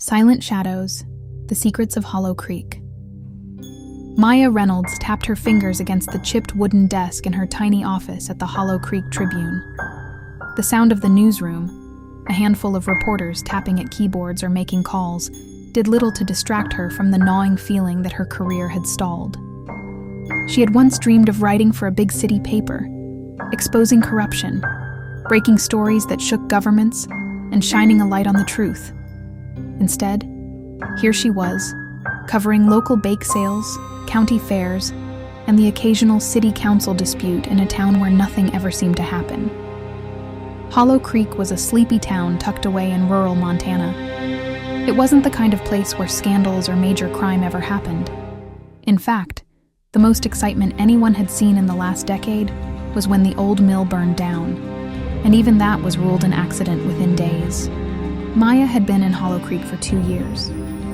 Silent Shadows, The Secrets of Hollow Creek. Maya Reynolds tapped her fingers against the chipped wooden desk in her tiny office at the Hollow Creek Tribune. The sound of the newsroom, a handful of reporters tapping at keyboards or making calls, did little to distract her from the gnawing feeling that her career had stalled. She had once dreamed of writing for a big city paper, exposing corruption, breaking stories that shook governments, and shining a light on the truth. Instead, here she was, covering local bake sales, county fairs, and the occasional city council dispute in a town where nothing ever seemed to happen. Hollow Creek was a sleepy town tucked away in rural Montana. It wasn't the kind of place where scandals or major crime ever happened. In fact, the most excitement anyone had seen in the last decade was when the old mill burned down, and even that was ruled an accident within days. Maya had been in Hollow Creek for 2 years,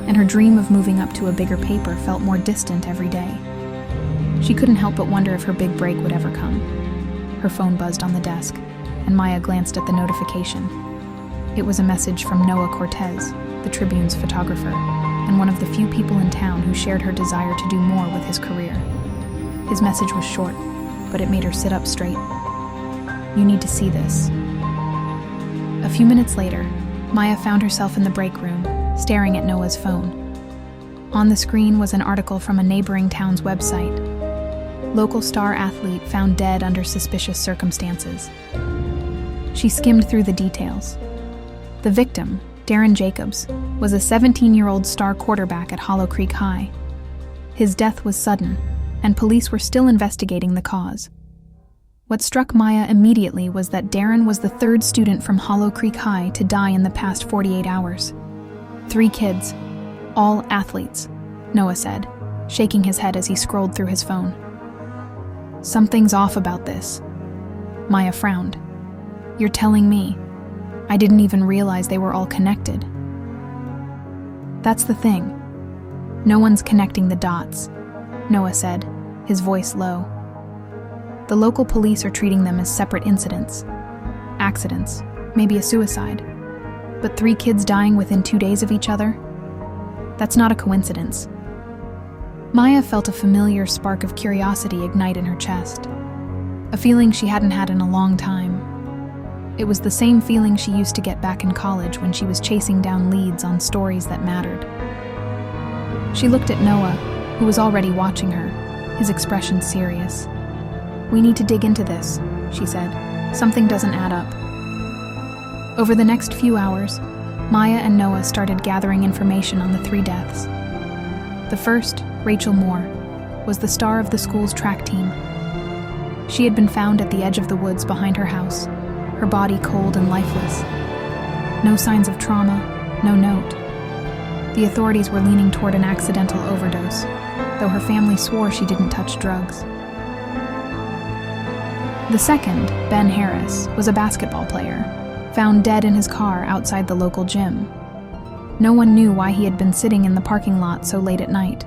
and her dream of moving up to a bigger paper felt more distant every day. She couldn't help but wonder if her big break would ever come. Her phone buzzed on the desk, and Maya glanced at the notification. It was a message from Noah Cortez, the Tribune's photographer, and one of the few people in town who shared her desire to do more with his career. His message was short, but it made her sit up straight. "You need to see this." A few minutes later, Maya found herself in the break room, staring at Noah's phone. On the screen was an article from a neighboring town's website. Local star athlete found dead under suspicious circumstances. She skimmed through the details. The victim, Darren Jacobs, was a 17-year-old star quarterback at Hollow Creek High. His death was sudden, and police were still investigating the cause. What struck Maya immediately was that Darren was the third student from Hollow Creek High to die in the past 48 hours. 3 kids, all athletes, Noah said, shaking his head as he scrolled through his phone. "Something's off about this." Maya frowned. "You're telling me? I didn't even realize they were all connected." "That's the thing. No one's connecting the dots," Noah said, his voice low. "The local police are treating them as separate incidents. Accidents, maybe a suicide. But 3 kids dying within 2 days of each other? That's not a coincidence." Maya felt a familiar spark of curiosity ignite in her chest, a feeling she hadn't had in a long time. It was the same feeling she used to get back in college when she was chasing down leads on stories that mattered. She looked at Noah, who was already watching her, his expression serious. "We need to dig into this," she said. "Something doesn't add up." Over the next few hours, Maya and Noah started gathering information on the 3 deaths. The first, Rachel Moore, was the star of the school's track team. She had been found at the edge of the woods behind her house, her body cold and lifeless. No signs of trauma, no note. The authorities were leaning toward an accidental overdose, though her family swore she didn't touch drugs. The second, Ben Harris, was a basketball player, found dead in his car outside the local gym. No one knew why he had been sitting in the parking lot so late at night.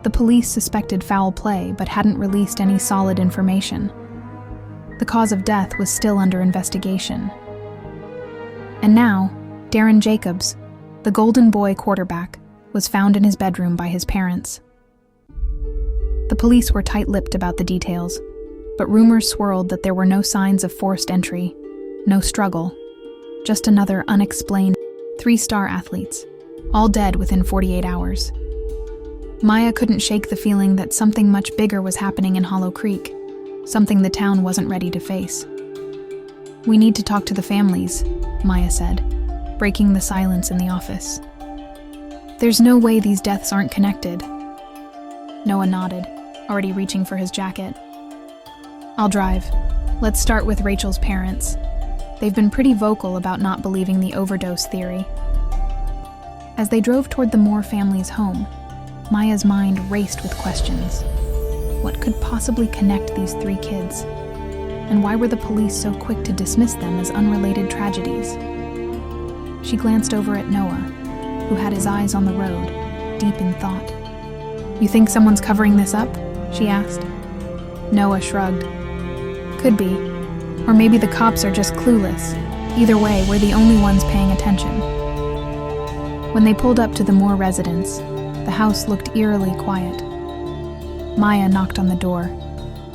The police suspected foul play but hadn't released any solid information. The cause of death was still under investigation. And now, Darren Jacobs, the Golden Boy quarterback, was found in his bedroom by his parents. The police were tight-lipped about the details, but rumors swirled that there were no signs of forced entry, no struggle, just another unexplained 3 star athletes, all dead within 48 hours. Maya couldn't shake the feeling that something much bigger was happening in Hollow Creek, something the town wasn't ready to face. "We need to talk to the families," Maya said, breaking the silence in the office. "There's no way these deaths aren't connected." Noah nodded, already reaching for his jacket. "I'll drive. Let's start with Rachel's parents. They've been pretty vocal about not believing the overdose theory." As they drove toward the Moore family's home, Maya's mind raced with questions. What could possibly connect these 3 kids? And why were the police so quick to dismiss them as unrelated tragedies? She glanced over at Noah, who had his eyes on the road, deep in thought. "You think someone's covering this up?" she asked. Noah shrugged. "Could be. Or maybe the cops are just clueless. Either way, we're the only ones paying attention." When they pulled up to the Moore residence, the house looked eerily quiet. Maya knocked on the door,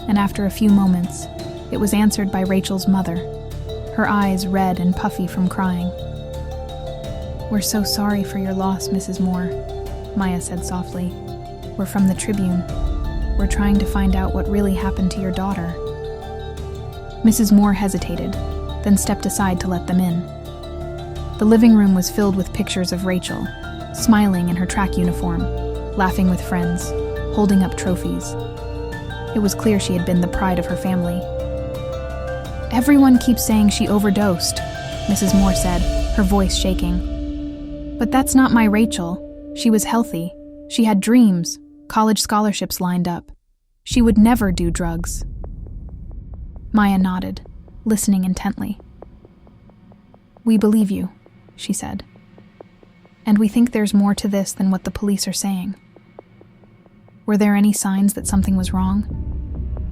and after a few moments, it was answered by Rachel's mother, her eyes red and puffy from crying. "We're so sorry for your loss, Mrs. Moore," Maya said softly. "We're from the Tribune. We're trying to find out what really happened to your daughter." Mrs. Moore hesitated, then stepped aside to let them in. The living room was filled with pictures of Rachel, smiling in her track uniform, laughing with friends, holding up trophies. It was clear she had been the pride of her family. "Everyone keeps saying she overdosed," Mrs. Moore said, her voice shaking. "But that's not my Rachel. She was healthy. She had dreams, college scholarships lined up. She would never do drugs." Maya nodded, listening intently. "We believe you," she said. "And we think there's more to this than what the police are saying." "Were there any signs that something was wrong?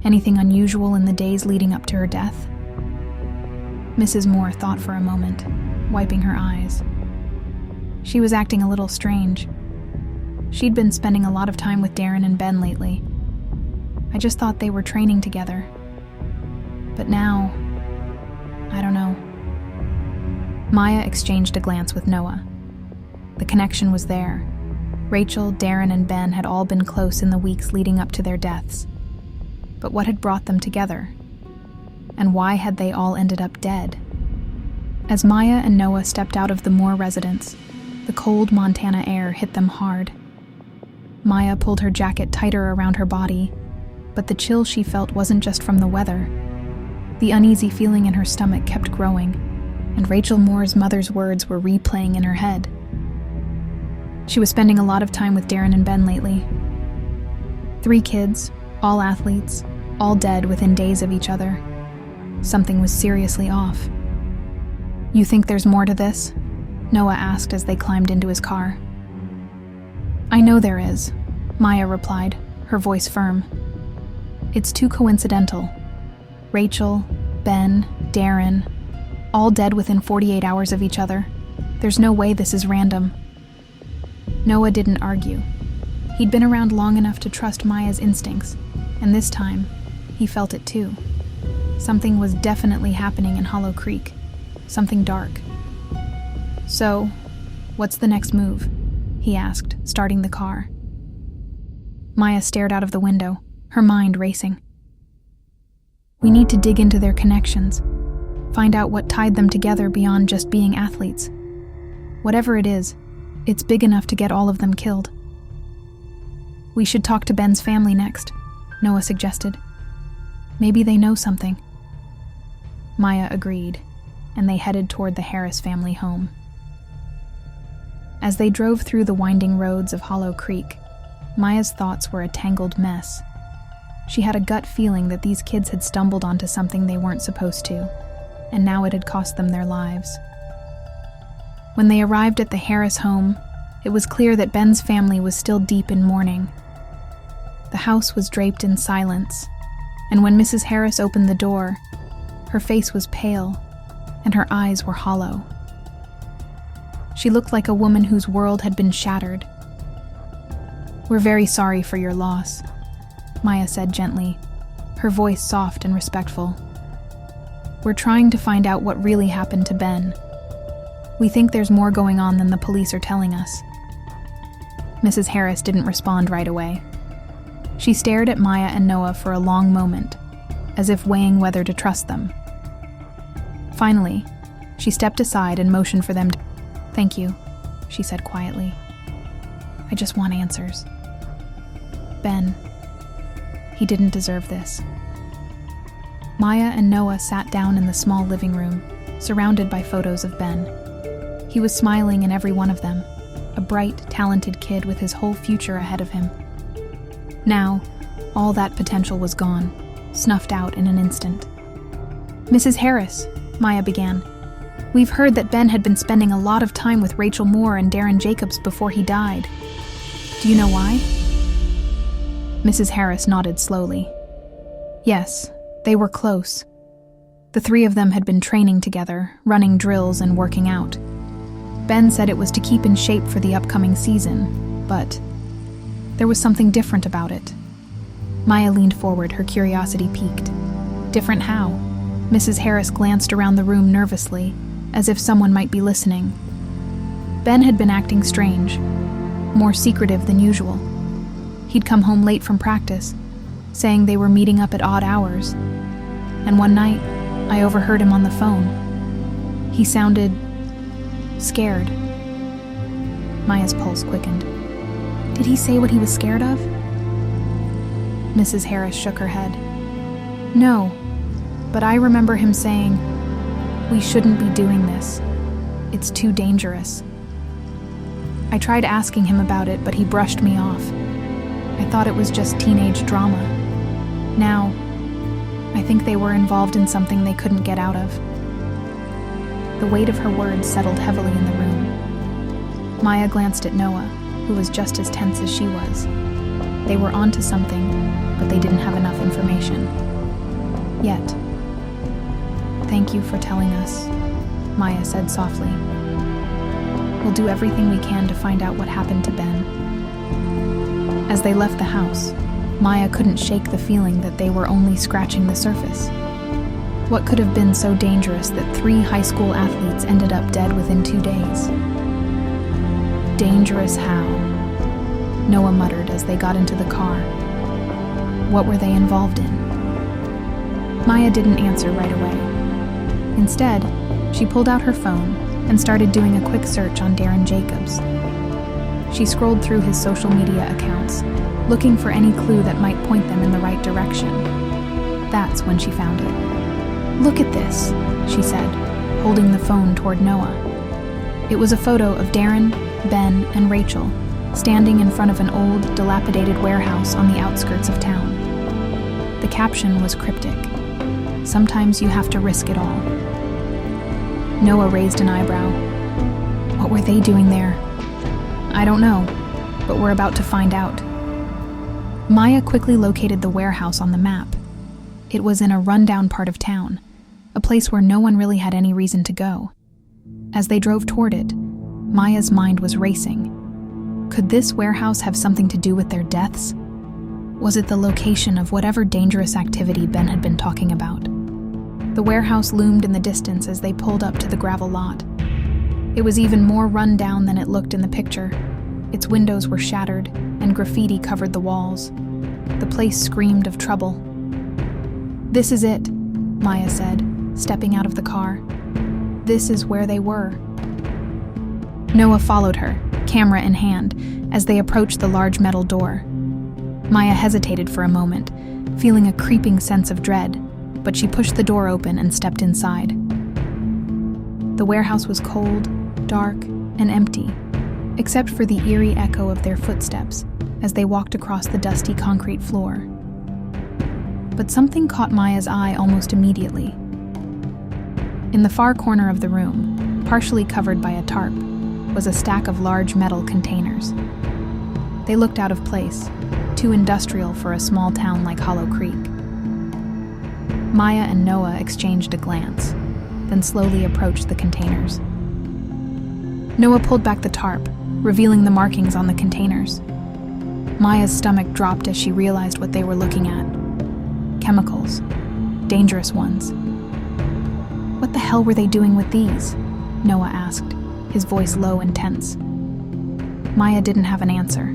Anything unusual in the days leading up to her death?" Mrs. Moore thought for a moment, wiping her eyes. She was acting a little strange. She'd been spending a lot of time with Darren and Ben lately. "I just thought they were training together. But now, I don't know." Maya exchanged a glance with Noah. The connection was there. Rachel, Darren, and Ben had all been close in the weeks leading up to their deaths. But what had brought them together? And why had they all ended up dead? As Maya and Noah stepped out of the Moore residence, the cold Montana air hit them hard. Maya pulled her jacket tighter around her body, but the chill she felt wasn't just from the weather. The uneasy feeling in her stomach kept growing, and Rachel Moore's mother's words were replaying in her head. She was spending a lot of time with Darren and Ben lately. 3 kids, all athletes, all dead within days of each other. Something was seriously off. "You think there's more to this?" Noah asked as they climbed into his car. "I know there is," Maya replied, her voice firm. "It's too coincidental. Rachel, Ben, Darren, all dead within 48 hours of each other. There's no way this is random." Noah didn't argue. He'd been around long enough to trust Maya's instincts, and this time, he felt it too. Something was definitely happening in Hollow Creek. Something dark. "So, what's the next move?" he asked, starting the car. Maya stared out of the window, her mind racing. "We need to dig into their connections, find out what tied them together beyond just being athletes. Whatever it is, it's big enough to get all of them killed." "We should talk to Ben's family next," Noah suggested. "Maybe they know something." Maya agreed, and they headed toward the Harris family home. As they drove through the winding roads of Hollow Creek, Maya's thoughts were a tangled mess. She had a gut feeling that these kids had stumbled onto something they weren't supposed to, and now it had cost them their lives. When they arrived at the Harris home, it was clear that Ben's family was still deep in mourning. The house was draped in silence, and when Mrs. Harris opened the door, her face was pale, and her eyes were hollow. She looked like a woman whose world had been shattered. "We're very sorry for your loss," Maya said gently, her voice soft and respectful. "We're trying to find out what really happened to Ben. We think there's more going on than the police are telling us." Mrs. Harris didn't respond right away. She stared at Maya and Noah for a long moment, as if weighing whether to trust them. Finally, she stepped aside and motioned for them to— "Thank you," she said quietly. "I just want answers. Ben, he didn't deserve this." Maya and Noah sat down in the small living room, surrounded by photos of Ben. He was smiling in every one of them, a bright, talented kid with his whole future ahead of him. Now, all that potential was gone, snuffed out in an instant. "Mrs. Harris," Maya began, "we've heard that Ben had been spending a lot of time with Rachel Moore and Darren Jacobs before he died. Do you know why?" Mrs. Harris nodded slowly. "Yes, they were close. The 3 of them had been training together, running drills and working out. Ben said it was to keep in shape for the upcoming season, but there was something different about it. Maya leaned forward, her curiosity piqued. Different how? Mrs. Harris glanced around the room nervously, as if someone might be listening. Ben had been acting strange, more secretive than usual. He'd come home late from practice, saying they were meeting up at odd hours. And one night, I overheard him on the phone. He sounded scared. Maya's pulse quickened. Did he say what he was scared of? Mrs. Harris shook her head. No, but I remember him saying, "We shouldn't be doing this. It's too dangerous." I tried asking him about it, but he brushed me off. I thought it was just teenage drama. Now, I think they were involved in something they couldn't get out of. The weight of her words settled heavily in the room. Maya glanced at Noah, who was just as tense as she was. They were onto something, but they didn't have enough information. Yet. "Thank you for telling us," Maya said softly. "We'll do everything we can to find out what happened to Ben." As they left the house, Maya couldn't shake the feeling that they were only scratching the surface. What could have been so dangerous that 3 high school athletes ended up dead within 2 days? Dangerous how? Noah muttered as they got into the car. What were they involved in? Maya didn't answer right away. Instead, she pulled out her phone and started doing a quick search on Darren Jacobs. She scrolled through his social media accounts, looking for any clue that might point them in the right direction. That's when she found it. "Look at this," she said, holding the phone toward Noah. It was a photo of Darren, Ben, and Rachel standing in front of an old, dilapidated warehouse on the outskirts of town. The caption was cryptic. "Sometimes you have to risk it all." Noah raised an eyebrow. What were they doing there? "I don't know, but we're about to find out." Maya quickly located the warehouse on the map. It was in a rundown part of town, a place where no one really had any reason to go. As they drove toward it, Maya's mind was racing. Could this warehouse have something to do with their deaths? Was it the location of whatever dangerous activity Ben had been talking about? The warehouse loomed in the distance as they pulled up to the gravel lot. It was even more run down than it looked in the picture. Its windows were shattered, and graffiti covered the walls. The place screamed of trouble. "This is it," Maya said, stepping out of the car. "This is where they were." Noah followed her, camera in hand, as they approached the large metal door. Maya hesitated for a moment, feeling a creeping sense of dread, but she pushed the door open and stepped inside. The warehouse was cold, dark, and empty, except for the eerie echo of their footsteps as they walked across the dusty concrete floor. But something caught Maya's eye almost immediately. In the far corner of the room, partially covered by a tarp, was a stack of large metal containers. They looked out of place, too industrial for a small town like Hollow Creek. Maya and Noah exchanged a glance, then slowly approached the containers. Noah pulled back the tarp, revealing the markings on the containers. Maya's stomach dropped as she realized what they were looking at. Chemicals. Dangerous ones. "What the hell were they doing with these?" Noah asked, his voice low and tense. Maya didn't have an answer.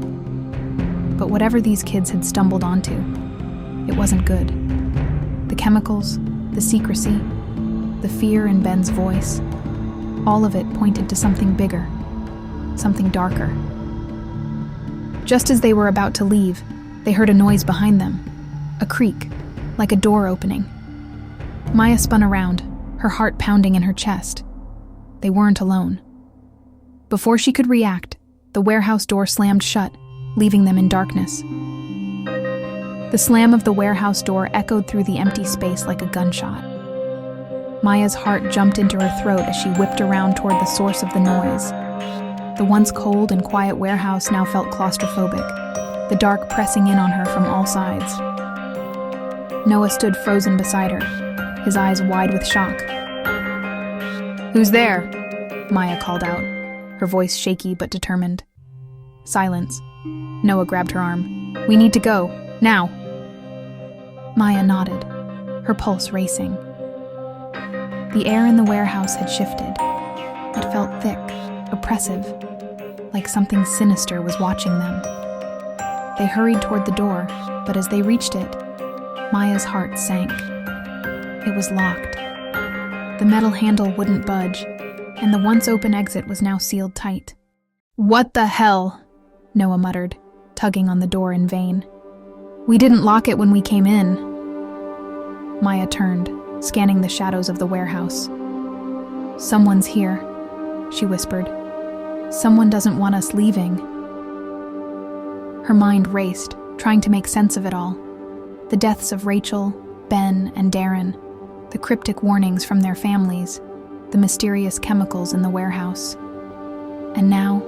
But whatever these kids had stumbled onto, it wasn't good. The chemicals, the secrecy, the fear in Ben's voice, all of it pointed to something bigger, something darker. Just as they were about to leave, they heard a noise behind them, a creak, like a door opening. Maya spun around, her heart pounding in her chest. They weren't alone. Before she could react, the warehouse door slammed shut, leaving them in darkness. The slam of the warehouse door echoed through the empty space like a gunshot. Maya's heart jumped into her throat as she whipped around toward the source of the noise. The once cold and quiet warehouse now felt claustrophobic, the dark pressing in on her from all sides. Noah stood frozen beside her, his eyes wide with shock. "Who's there?" Maya called out. her voice shaky but determined. Silence. Noah grabbed her arm. "We need to go. Now." Maya nodded, her pulse racing. The air in the warehouse had shifted. It felt thick, oppressive, like something sinister was watching them. They hurried toward the door, but as they reached it, Maya's heart sank. It was locked. The metal handle wouldn't budge, and the once-open exit was now sealed tight. "What the hell?" Noah muttered, tugging on the door in vain. "We didn't lock it when we came in." Maya turned, scanning the shadows of the warehouse. "Someone's here," she whispered. "Someone doesn't want us leaving." Her mind raced, trying to make sense of it all. The deaths of Rachel, Ben, and Darren, the cryptic warnings from their families, the mysterious chemicals in the warehouse. And now,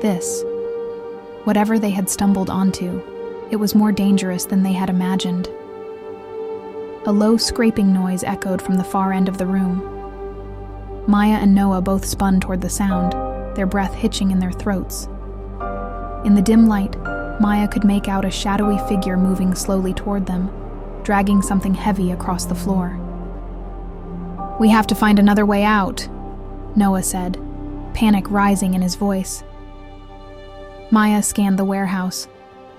this. Whatever they had stumbled onto, it was more dangerous than they had imagined. A low scraping noise echoed from the far end of the room. Maya and Noah both spun toward the sound, their breath hitching in their throats. In the dim light, Maya could make out a shadowy figure moving slowly toward them, dragging something heavy across the floor. "We have to find another way out," Noah said, panic rising in his voice. Maya scanned the warehouse,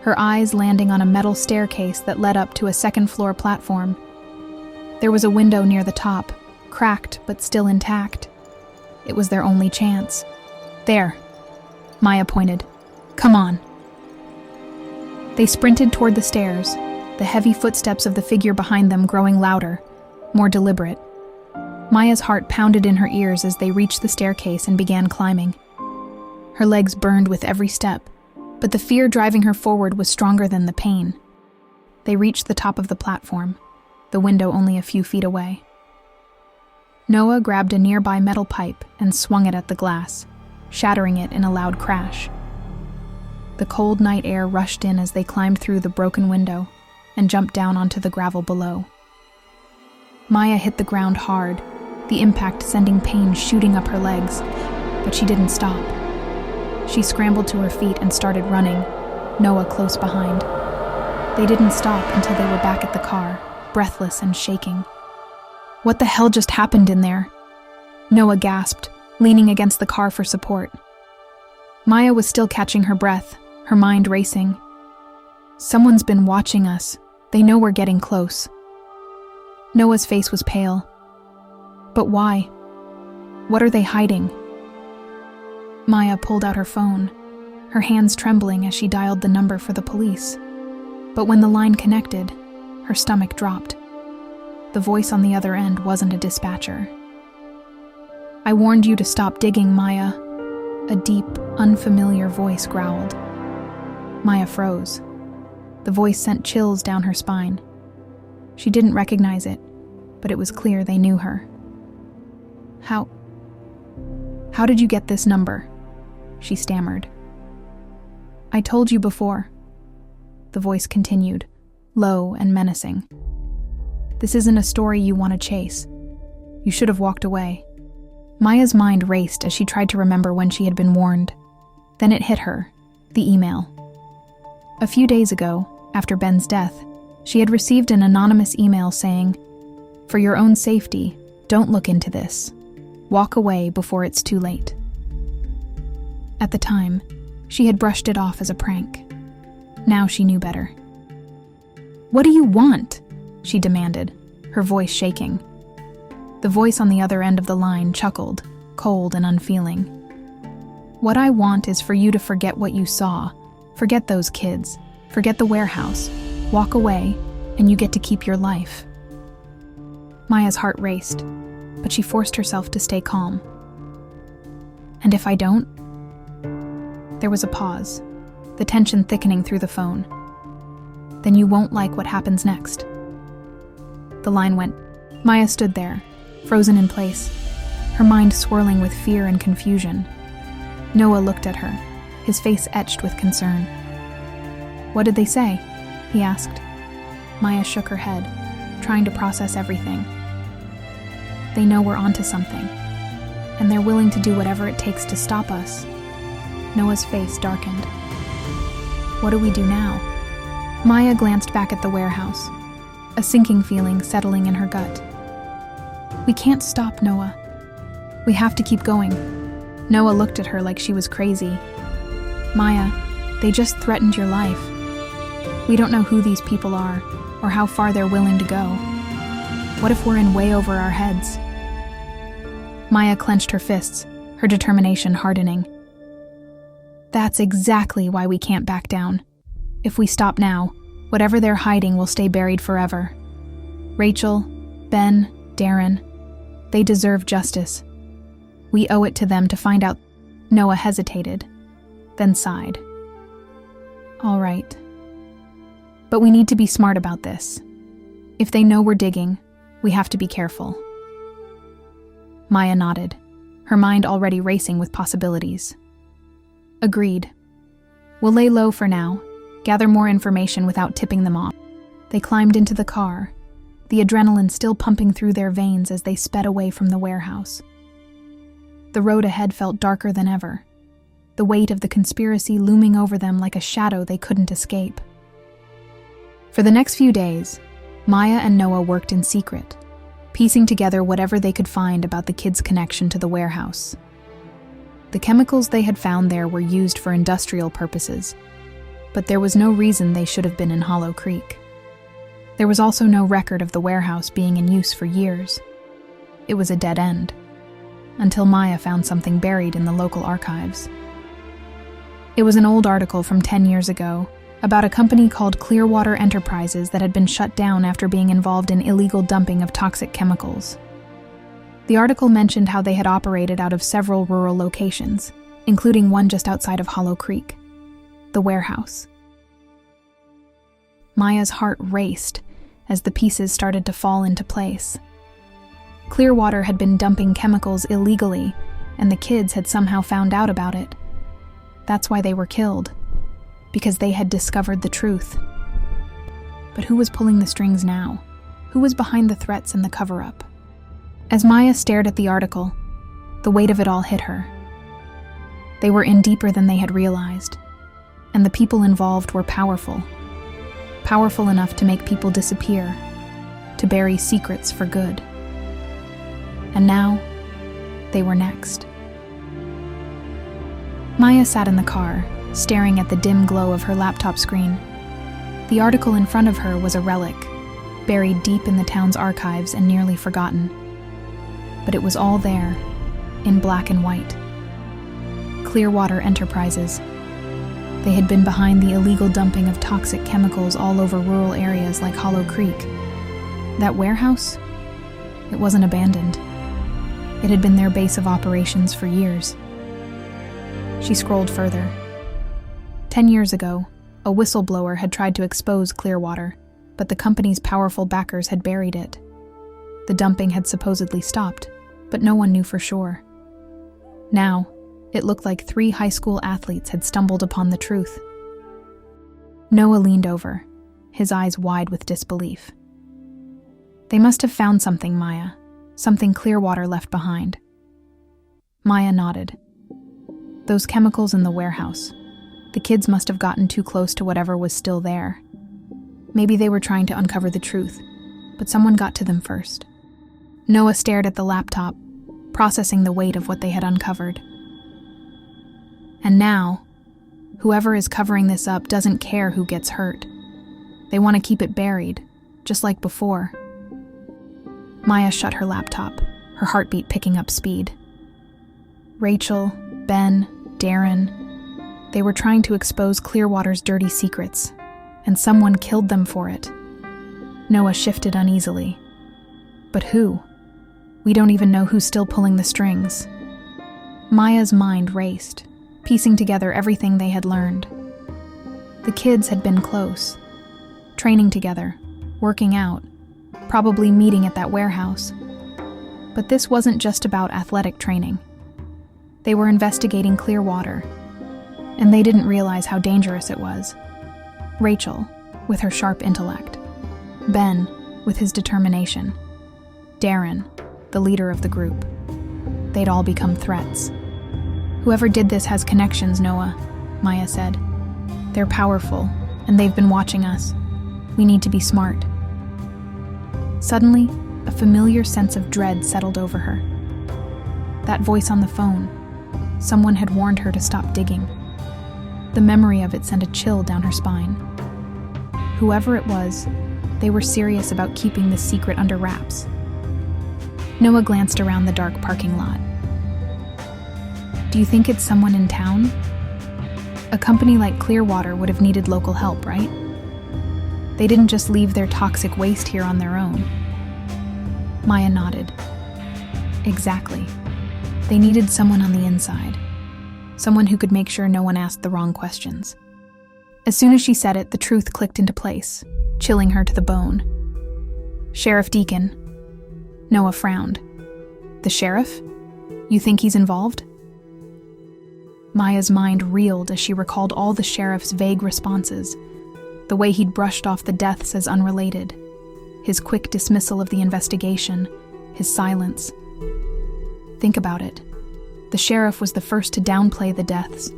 her eyes landing on a metal staircase that led up to a second-floor platform. There was a window near the top, cracked but still intact. It was their only chance. "There," Maya pointed. "Come on." They sprinted toward the stairs, the heavy footsteps of the figure behind them growing louder, more deliberate. Maya's heart pounded in her ears as they reached the staircase and began climbing. Her legs burned with every step, but the fear driving her forward was stronger than the pain. They reached the top of the platform, the window only a few feet away. Noah grabbed a nearby metal pipe and swung it at the glass, shattering it in a loud crash. The cold night air rushed in as they climbed through the broken window and jumped down onto the gravel below. Maya hit the ground hard, the impact sending pain shooting up her legs, but she didn't stop. She scrambled to her feet and started running, Noah close behind. They didn't stop until they were back at the car, breathless and shaking. "What the hell just happened in there?" Noah gasped, leaning against the car for support. Maya was still catching her breath, her mind racing. "Someone's been watching us. They know we're getting close." Noah's face was pale. "But why? What are they hiding?" Maya pulled out her phone, her hands trembling as she dialed the number for the police. But when the line connected, her stomach dropped. The voice on the other end wasn't a dispatcher. "I warned you to stop digging, Maya," a deep, unfamiliar voice growled. Maya froze. The voice sent chills down her spine. She didn't recognize it, but it was clear they knew her. How did you get this number?" she stammered. "I told you before," the voice continued, low and menacing. "This isn't a story you want to chase. You should have walked away." Maya's mind raced as she tried to remember when she had been warned. Then it hit her, the email. A few days ago, after Ben's death, she had received an anonymous email saying, "For your own safety, don't look into this. Walk away before it's too late." At the time, she had brushed it off as a prank. Now she knew better. "What do you want?" she demanded, her voice shaking. The voice on the other end of the line chuckled, cold and unfeeling. "What I want is for you to forget what you saw. Forget those kids. Forget the warehouse. Walk away, and you get to keep your life." Maya's heart raced, but she forced herself to stay calm. "And if I don't?" There was a pause, the tension thickening through the phone. "Then you won't like what happens next." The line went. Maya stood there, frozen in place, her mind swirling with fear and confusion. Noah looked at her, his face etched with concern. "What did they say?" he asked. Maya shook her head, trying to process everything. "They know we're onto something. and they're willing to do whatever it takes to stop us. Noah's face darkened. What do we do now? Maya glanced back at the warehouse, a sinking feeling settling in her gut. We can't stop, Noah. We have to keep going. Noah looked at her like she was crazy. Maya, they just threatened your life. We don't know who these people are, or how far they're willing to go. What if we're in way over our heads? Maya clenched her fists, her determination hardening. That's exactly why we can't back down. If we stop now, whatever they're hiding will stay buried forever. Rachel, Ben, Darren, they deserve justice. We owe it to them to find out. Noah hesitated, then sighed. All right. But we need to be smart about this. If they know we're digging, we have to be careful. Maya nodded, her mind already racing with possibilities. Agreed. We'll lay low for now, gather more information without tipping them off. They climbed into the car, the adrenaline still pumping through their veins as they sped away from the warehouse. The road ahead felt darker than ever, the weight of the conspiracy looming over them like a shadow they couldn't escape. For the next few days, Maya and Noah worked in secret, piecing together whatever they could find about the kids' connection to the warehouse. The chemicals they had found there were used for industrial purposes, but there was no reason they should have been in Hollow Creek. There was also no record of the warehouse being in use for years. It was a dead end, until Maya found something buried in the local archives. It was an old article from 10 years ago about a company called Clearwater Enterprises that had been shut down after being involved in illegal dumping of toxic chemicals. The article mentioned how they had operated out of several rural locations, including one just outside of Hollow Creek, the warehouse. Maya's heart raced as the pieces started to fall into place. Clearwater had been dumping chemicals illegally, and the kids had somehow found out about it. That's why they were killed, because they had discovered the truth. But who was pulling the strings now? Who was behind the threats and the cover-up? As Maya stared at the article, the weight of it all hit her. They were in deeper than they had realized, and the people involved were powerful. Powerful enough to make people disappear, to bury secrets for good. And now, they were next. Maya sat in the car, staring at the dim glow of her laptop screen. The article in front of her was a relic, buried deep in the town's archives and nearly forgotten. But it was all there, in black and white. Clearwater Enterprises. They had been behind the illegal dumping of toxic chemicals all over rural areas like Hollow Creek. That warehouse? It wasn't abandoned. It had been their base of operations for years. She scrolled further. 10 years ago, a whistleblower had tried to expose Clearwater, but the company's powerful backers had buried it. The dumping had supposedly stopped, but no one knew for sure. Now, it looked like 3 high school athletes had stumbled upon the truth. Noah leaned over, his eyes wide with disbelief. They must have found something, Maya. Something Clearwater left behind. Maya nodded. Those chemicals in the warehouse. The kids must have gotten too close to whatever was still there. Maybe they were trying to uncover the truth, but someone got to them first. Noah stared at the laptop, processing the weight of what they had uncovered. And now, whoever is covering this up doesn't care who gets hurt. They want to keep it buried, just like before. Maya shut her laptop, her heartbeat picking up speed. Rachel, Ben, Darren, they were trying to expose Clearwater's dirty secrets, and someone killed them for it. Noah shifted uneasily. But who? We don't even know who's still pulling the strings. Maya's mind raced, piecing together everything they had learned. The kids had been close, training together, working out, probably meeting at that warehouse. But this wasn't just about athletic training. They were investigating Clearwater, and they didn't realize how dangerous it was. Rachel, with her sharp intellect. Ben, with his determination. Darren, the leader of the group. they'd all become threats. "Whoever did this has connections, Noah," Maya said. "They're powerful, and they've been watching us. We need to be smart." Suddenly, a familiar sense of dread settled over her. That voice on the phone. Someone had warned her to stop digging. The memory of it sent a chill down her spine. Whoever it was, they were serious about keeping the secret under wraps. Noah glanced around the dark parking lot. "Do you think it's someone in town? A company like Clearwater would have needed local help, right? They didn't just leave their toxic waste here on their own." Maya nodded. Exactly. They needed someone on the inside. Someone who could make sure no one asked the wrong questions. As soon as she said it, the truth clicked into place, chilling her to the bone. "Sheriff Deacon." Noah frowned. "The sheriff? You think he's involved?" Maya's mind reeled as she recalled all the sheriff's vague responses, the way he'd brushed off the deaths as unrelated, his quick dismissal of the investigation, his silence. Think about it. The sheriff was the first to downplay the deaths.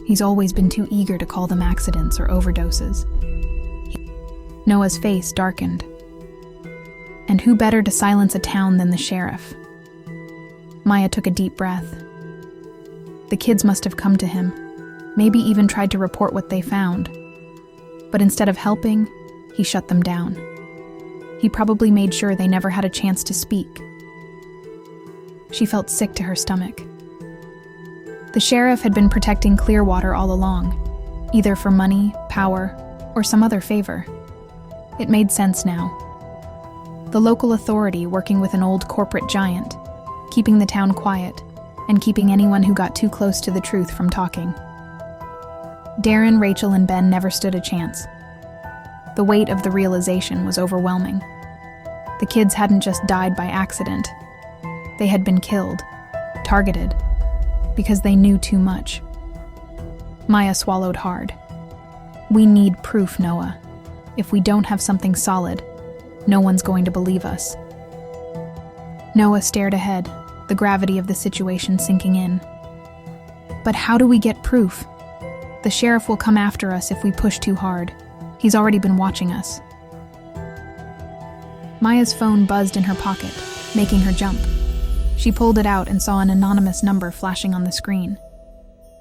He's always been too eager to call them accidents or overdoses. Noah's face darkened. And who better to silence a town than the sheriff? Maya took a deep breath. The kids must have come to him, maybe even tried to report what they found. But instead of helping, he shut them down. He probably made sure they never had a chance to speak. She felt sick to her stomach. The sheriff had been protecting Clearwater all along, either for money, power, or some other favor. It made sense now. The local authority working with an old corporate giant, keeping the town quiet, and keeping anyone who got too close to the truth from talking. Darren, Rachel, and Ben never stood a chance. The weight of the realization was overwhelming. The kids hadn't just died by accident. They had been killed, targeted, because they knew too much. Maya swallowed hard. "We need proof, Noah. If we don't have something solid, no one's going to believe us." Noah stared ahead, the gravity of the situation sinking in. "But how do we get proof? The sheriff will come after us if we push too hard. He's already been watching us." Maya's phone buzzed in her pocket, making her jump. She pulled it out and saw an anonymous number flashing on the screen.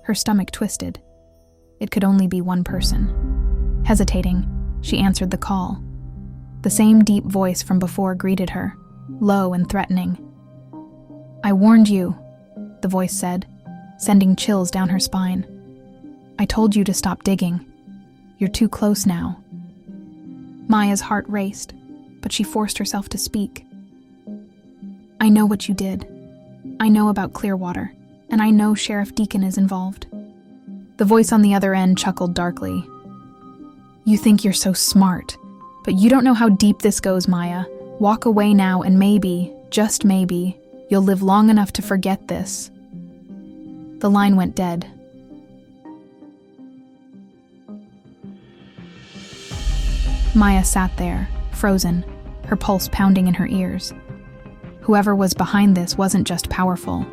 Her stomach twisted. It could only be one person. Hesitating, she answered the call. The same deep voice from before greeted her, low and threatening. "I warned you," the voice said, sending chills down her spine. "I told you to stop digging. You're too close now." Maya's heart raced, but she forced herself to speak. "I know what you did. I know about Clearwater, and I know Sheriff Deacon is involved." The voice on the other end chuckled darkly. "You think you're so smart, but you don't know how deep this goes, Maya. Walk away now and maybe, just maybe, you'll live long enough to forget this." The line went dead. Maya sat there, frozen, her pulse pounding in her ears. Whoever was behind this wasn't just powerful.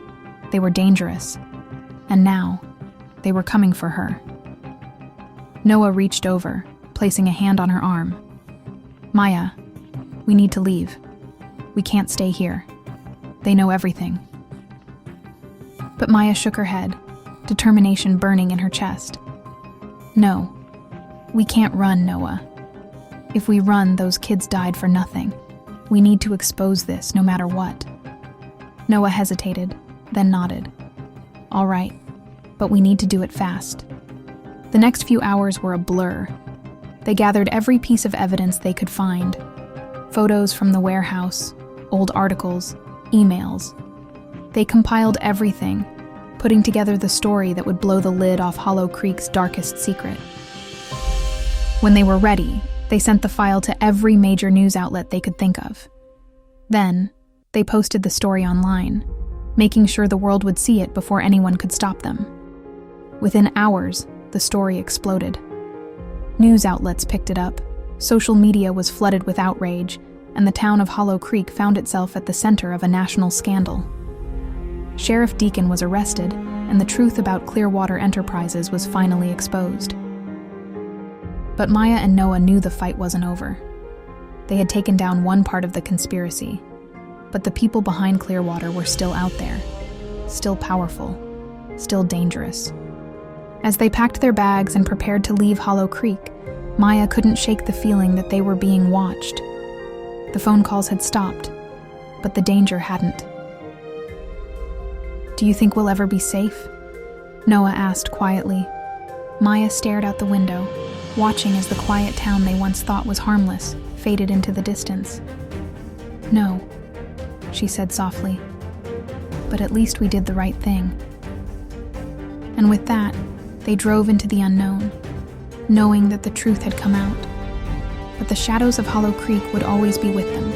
They were dangerous. And now, they were coming for her. Noah reached over, placing a hand on her arm. "Maya, we need to leave. We can't stay here. They know everything." But Maya shook her head, determination burning in her chest. "No, we can't run, Noah. If we run, those kids died for nothing. We need to expose this no matter what." Noah hesitated, then nodded. "All right, but we need to do it fast." The next few hours were a blur. They gathered every piece of evidence they could find. Photos from the warehouse, old articles, emails. They compiled everything, putting together the story that would blow the lid off Hollow Creek's darkest secret. When they were ready, they sent the file to every major news outlet they could think of. Then, they posted the story online, making sure the world would see it before anyone could stop them. Within hours, the story exploded. News outlets picked it up, social media was flooded with outrage, and the town of Hollow Creek found itself at the center of a national scandal. Sheriff Deacon was arrested, and the truth about Clearwater Enterprises was finally exposed. But Maya and Noah knew the fight wasn't over. They had taken down one part of the conspiracy, but the people behind Clearwater were still out there, still powerful, still dangerous. As they packed their bags and prepared to leave Hollow Creek, Maya couldn't shake the feeling that they were being watched. The phone calls had stopped, but the danger hadn't. "Do you think we'll ever be safe?" Noah asked quietly. Maya stared out the window, watching as the quiet town they once thought was harmless faded into the distance. "No," she said softly, "but at least we did the right thing." And with that, they drove into the unknown, knowing that the truth had come out. But the shadows of Hollow Creek would always be with them.